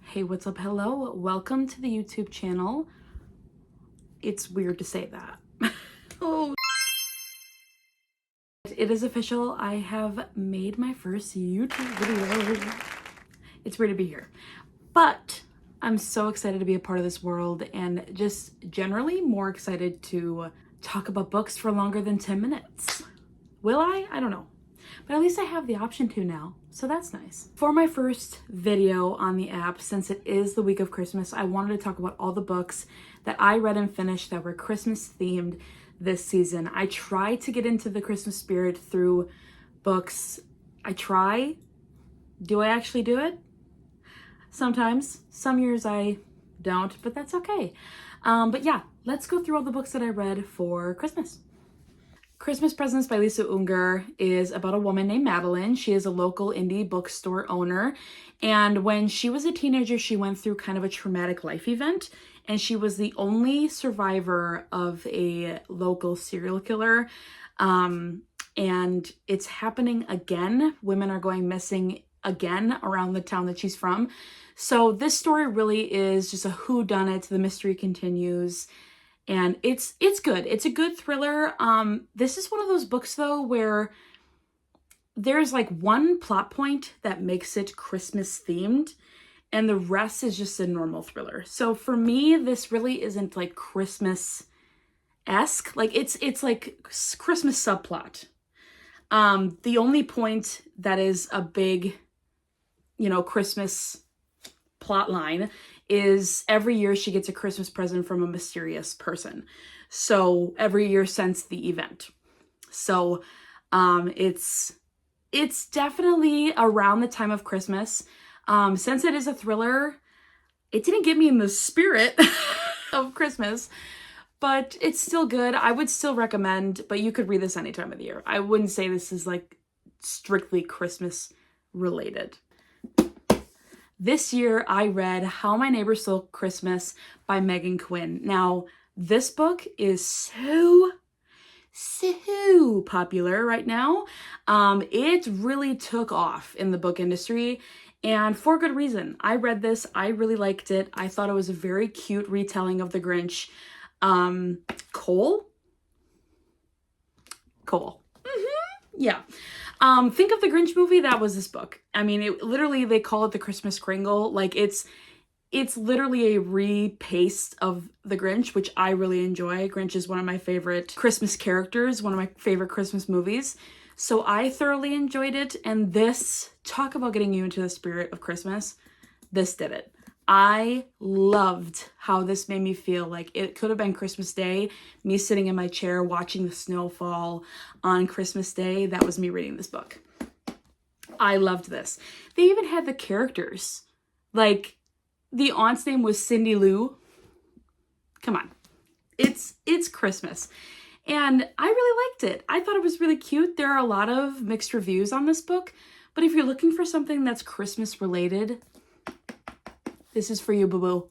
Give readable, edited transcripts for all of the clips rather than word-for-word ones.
Hey, what's up? Hello, welcome to the YouTube channel. It's weird to say that. Oh, it is official. I have made my first YouTube video. It's weird to be here, but I'm so excited to be a part of this world and just generally more excited to talk about books for longer than 10 minutes. Will I? I don't know. But at least I have the option to now, so that's nice. For my first video on the app, since it is the week of Christmas, I wanted to talk about all the books that I read and finished that were Christmas themed this season. I try to get into the Christmas spirit through books. I try. Do I actually do it? Sometimes. Some years I don't, but that's okay. But yeah, let's go through all the books that I read for Christmas. Christmas Presents by Lisa Unger is about a woman named Madeline. She is a local indie bookstore owner. And when she was a teenager, she went through kind of a traumatic life event. And she was the only survivor of a local serial killer. And it's happening again. Women are going missing again around the town that she's from. So this story really is just a whodunit. The mystery continues. And it's good. It's a good thriller. This is one of those books, though, where there's like one plot point that makes it Christmas themed, and the rest is just a normal thriller. So for me, this really isn't like Christmas-esque. Like it's like Christmas subplot. The only point that is a big, Christmas plot line is every year she gets a Christmas present from a mysterious person. So every year since the event. So it's definitely around the time of Christmas. Since it is a thriller, it didn't get me in the spirit of Christmas, but it's still good. I would still recommend, but you could read this any time of the year. I wouldn't say this is like strictly Christmas related. This year, I read How My Neighbor Stole Christmas by Megan Quinn. Now, this book is so popular right now. It really took off in the book industry, and for good reason. I read this. I really liked it. I thought it was a very cute retelling of The Grinch. Cole? Yeah. Think of the Grinch movie. That was this book. I mean, it literally, they call it the Christmas Kringle. Like it's literally a repaste of the Grinch, which I really enjoy. Grinch is one of my favorite Christmas characters, one of my favorite Christmas movies. So I thoroughly enjoyed it. And this, talk about getting you into the spirit of Christmas. This did it. I loved how this made me feel. Like it could have been Christmas Day, me sitting in my chair watching the snow fall on Christmas Day. That was me reading this book. I loved this. They even had the characters. Like the aunt's name was Cindy Lou. Come on. It's Christmas. And I really liked it. I thought it was really cute. There are a lot of mixed reviews on this book, but if you're looking for something that's Christmas related, this is for you, boo-boo.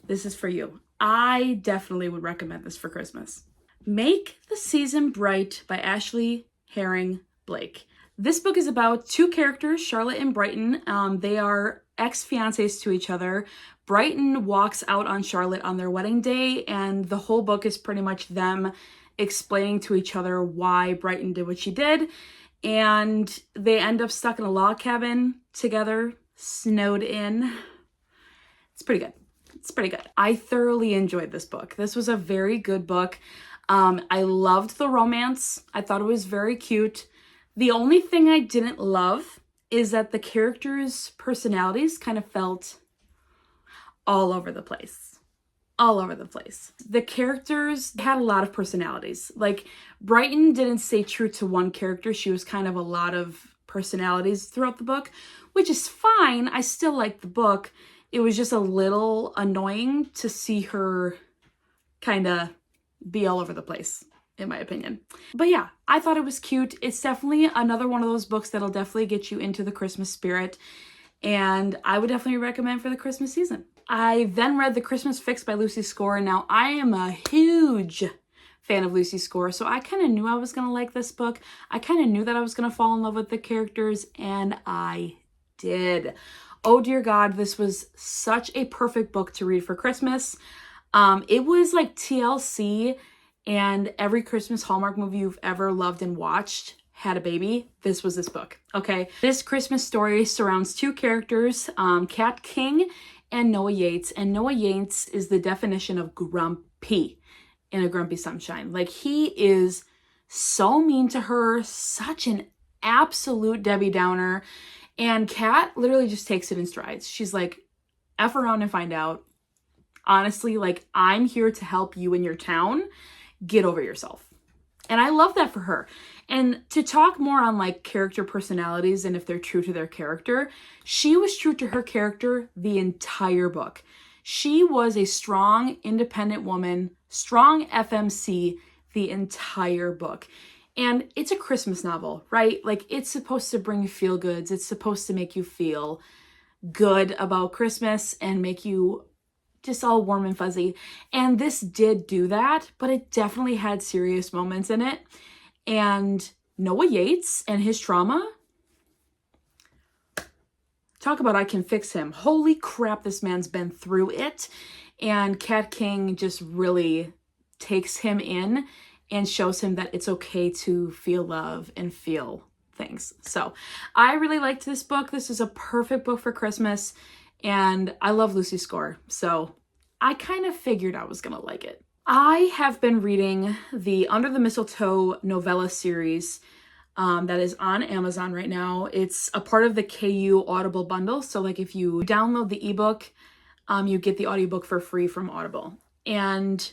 This is for you. I definitely would recommend this for Christmas. Make the Season Bright by Ashley Herring Blake. This book is about two characters, Charlotte and Brighton. They are ex-fiancés to each other. Brighton walks out on Charlotte on their wedding day, and the whole book is pretty much them explaining to each other why Brighton did what she did. And they end up stuck in a log cabin together, snowed in. It's pretty good. It's pretty good. I thoroughly enjoyed this book. This was a very good book. I loved the romance. I thought it was very cute. The only thing I didn't love is that the characters' personalities kind of felt all over the place. All over the place. The characters had a lot of personalities. Like Brighton didn't stay true to one character. She was kind of a lot of personalities throughout the book, which is fine. I still like the book. It was just a little annoying to see her kind of be all over the place, in my opinion. But yeah, I thought it was cute. It's definitely another one of those books that'll definitely get you into the Christmas spirit. And I would definitely recommend for the Christmas season. I then read The Christmas Fix by Lucy Score. Now, I am a huge fan of Lucy Score, so I kind of knew I was going to like this book. I kind of knew that I was going to fall in love with the characters, and I did. Oh dear God, this was such a perfect book to read for Christmas. It was like TLC, and every Christmas Hallmark movie you've ever loved and watched had a baby. This was this book, okay? This Christmas story surrounds two characters, Kat King and Noah Yates. And Noah Yates is the definition of grumpy in A Grumpy Sunshine. Like, he is so mean to her, such an absolute Debbie Downer. And Kat literally just takes it in strides. She's like, F around and find out. Honestly, like, I'm here to help you in your town. Get over yourself. And I love that for her. And to talk more on like character personalities and if they're true to their character, she was true to her character the entire book. She was a strong, independent woman, strong FMC the entire book. And it's a Christmas novel, right? Like, it's supposed to bring you feel goods. It's supposed to make you feel good about Christmas and make you just all warm and fuzzy. And this did do that, but it definitely had serious moments in it. And Noah Yates and his trauma, talk about I can fix him. Holy crap, this man's been through it. And Kat King just really takes him in and shows him that it's okay to feel love and feel things. So I really liked this book. This is a perfect book for Christmas. And I love Lucy Score, so I kind of figured I was going to like it. I have been reading the Under the Mistletoe novella series that is on Amazon right now. It's a part of the KU Audible bundle. So like if you download the ebook, you get the audiobook for free from Audible. And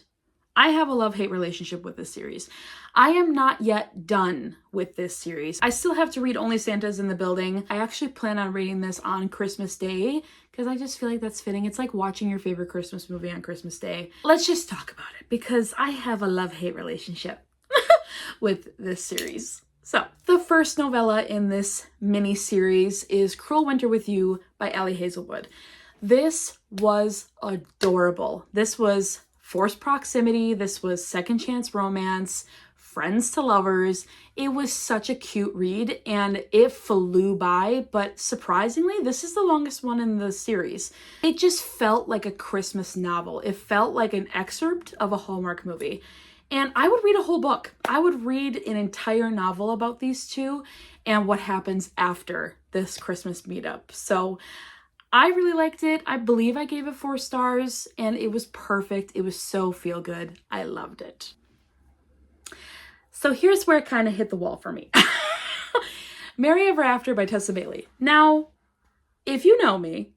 I have a love-hate relationship with this series. I am not yet done with this series. I still have to read Only Santa's in the Building. I actually plan on reading this on Christmas Day because I just feel like that's fitting. It's like watching your favorite Christmas movie on Christmas Day. Let's just talk about it because I have a love-hate relationship with this series. So, the first novella in this mini-series is Cruel Winter with You by Ali Hazelwood. This was adorable. This was forced proximity. This was second chance romance, friends to lovers. It was such a cute read and it flew by, but surprisingly, this is the longest one in the series. It just felt like a Christmas novel. It felt like an excerpt of a Hallmark movie. And I would read a whole book. I would read an entire novel about these two and what happens after this Christmas meetup. So I really liked it. I believe I gave it 4 stars and it was perfect. It was so feel good. I loved it. So here's where it kind of hit the wall for me. Merry Ever After by Tessa Bailey. Now, if you know me,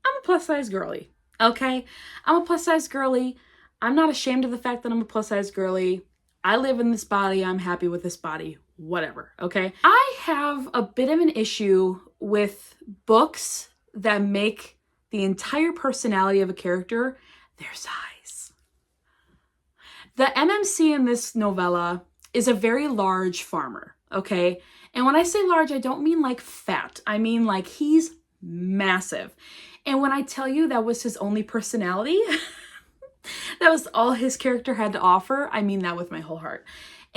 I'm a plus size girly, okay? I'm a plus size girly. I'm not ashamed of the fact that I'm a plus size girly. I live in this body. I'm happy with this body, whatever, okay? I have a bit of an issue with books that make the entire personality of a character their size. The MMC in this novella is a very large farmer, okay? And when I say large, I don't mean like fat. I mean like he's massive. And when I tell you that was his only personality, that was all his character had to offer, I mean that with my whole heart.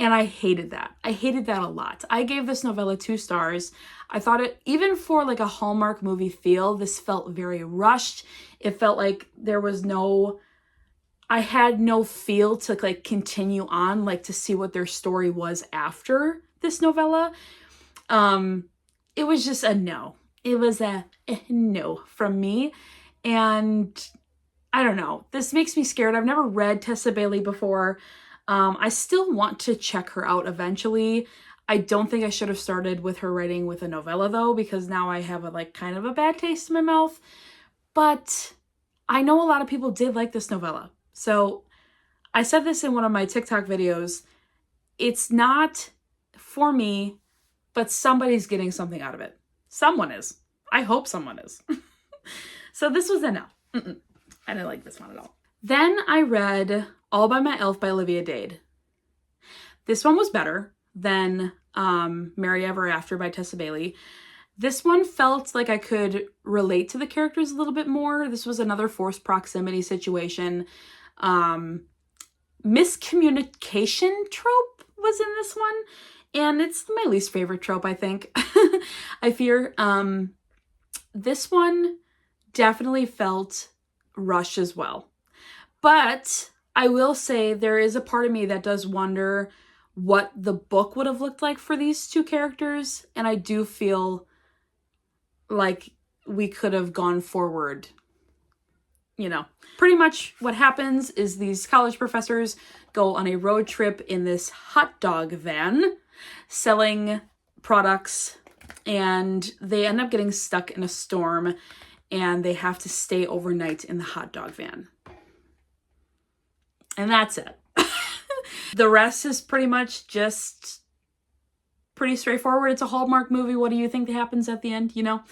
And I hated that. I hated that a lot. I gave this novella 2 stars. I thought it, even for like a Hallmark movie feel, this felt very rushed. It felt like there was no, I had no feel to like continue on, like to see what their story was after this novella. It was just a no. It was a no from me. And I don't know. This makes me scared. I've never read Tessa Bailey before. I still want to check her out eventually. I don't think I should have started with her writing with a novella though, because now I have a like kind of a bad taste in my mouth. But I know a lot of people did like this novella. So I said this in one of my TikTok videos. It's not for me, but somebody's getting something out of it. Someone is. I hope someone is. So this was a no. I didn't like this one at all. Then I read All by My Elf by Olivia Dade. This one was better than Merry Ever After by Tessa Bailey. This one felt like I could relate to the characters a little bit more. This was another forced proximity situation. Miscommunication trope was in this one. And it's my least favorite trope, I think. I fear. this one definitely felt rushed as well. But I will say there is a part of me that does wonder what the book would have looked like for these two characters. And I do feel like we could have gone forward. You know, pretty much what happens is these college professors go on a road trip in this hot dog van selling products, and they end up getting stuck in a storm and they have to stay overnight in the hot dog van. And that's it. The rest is pretty much just pretty straightforward. It's a Hallmark movie. What do you think happens at the end, you know?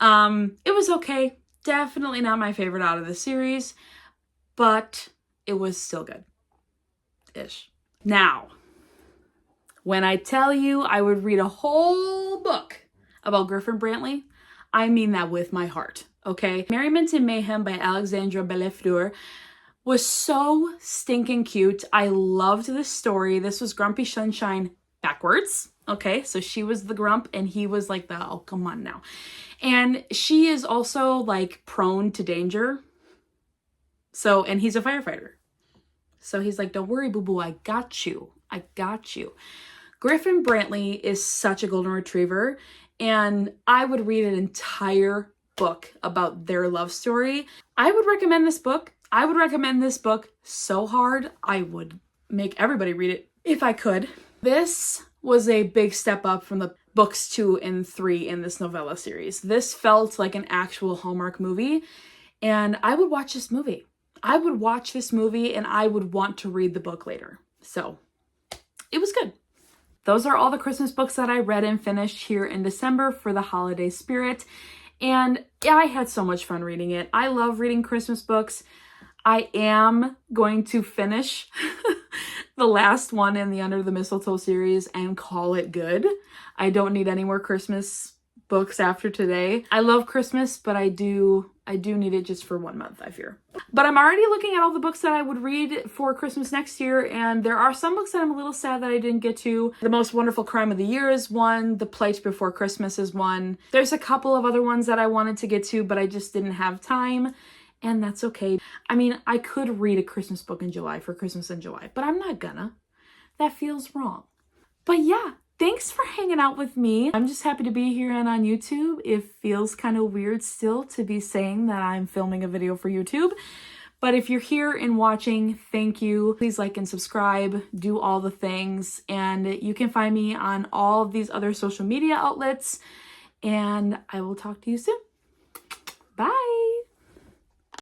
It was okay. Definitely not my favorite out of the series, but it was still good-ish. Now, when I tell you I would read a whole book about Griffin Brantley, I mean that with my heart, okay? Merriment and Mayhem by Alexandra Bellefleur was so stinking cute. I loved this story. This was Grumpy Sunshine backwards, okay? So she was the grump and he was like the, oh, come on now. And she is also like prone to danger. So, and he's a firefighter. So he's like, don't worry, boo-boo, I got you. I got you. Griffin Brantley is such a golden retriever, and I would read an entire book about their love story. I would recommend this book. I would recommend this book so hard. I would make everybody read it if I could. This was a big step up from the books 2 and 3 in this novella series. This felt like an actual Hallmark movie, and I would watch this movie. I would watch this movie and I would want to read the book later. So it was good. Those are all the Christmas books that I read and finished here in December for the holiday spirit. And I had so much fun reading it. I love reading Christmas books. I am going to finish the last one in the Under the Mistletoe series and call it good. I don't need any more Christmas books after today. I love Christmas, but I do need it just for 1 month, I fear. But I'm already looking at all the books that I would read for Christmas next year, and there are some books that I'm a little sad that I didn't get to. The Most Wonderful Crime of the Year is one. The Plight Before Christmas is one. There's a couple of other ones that I wanted to get to, but I just didn't have time, and that's okay. I mean, I could read a Christmas book in July for Christmas in July, but I'm not gonna. That feels wrong. But yeah, thanks for hanging out with me. I'm just happy to be here and on YouTube. It feels kind of weird still to be saying that I'm filming a video for YouTube. But if you're here and watching, thank you. Please like and subscribe, do all the things. And you can find me on all of these other social media outlets. And I will talk to you soon. Bye.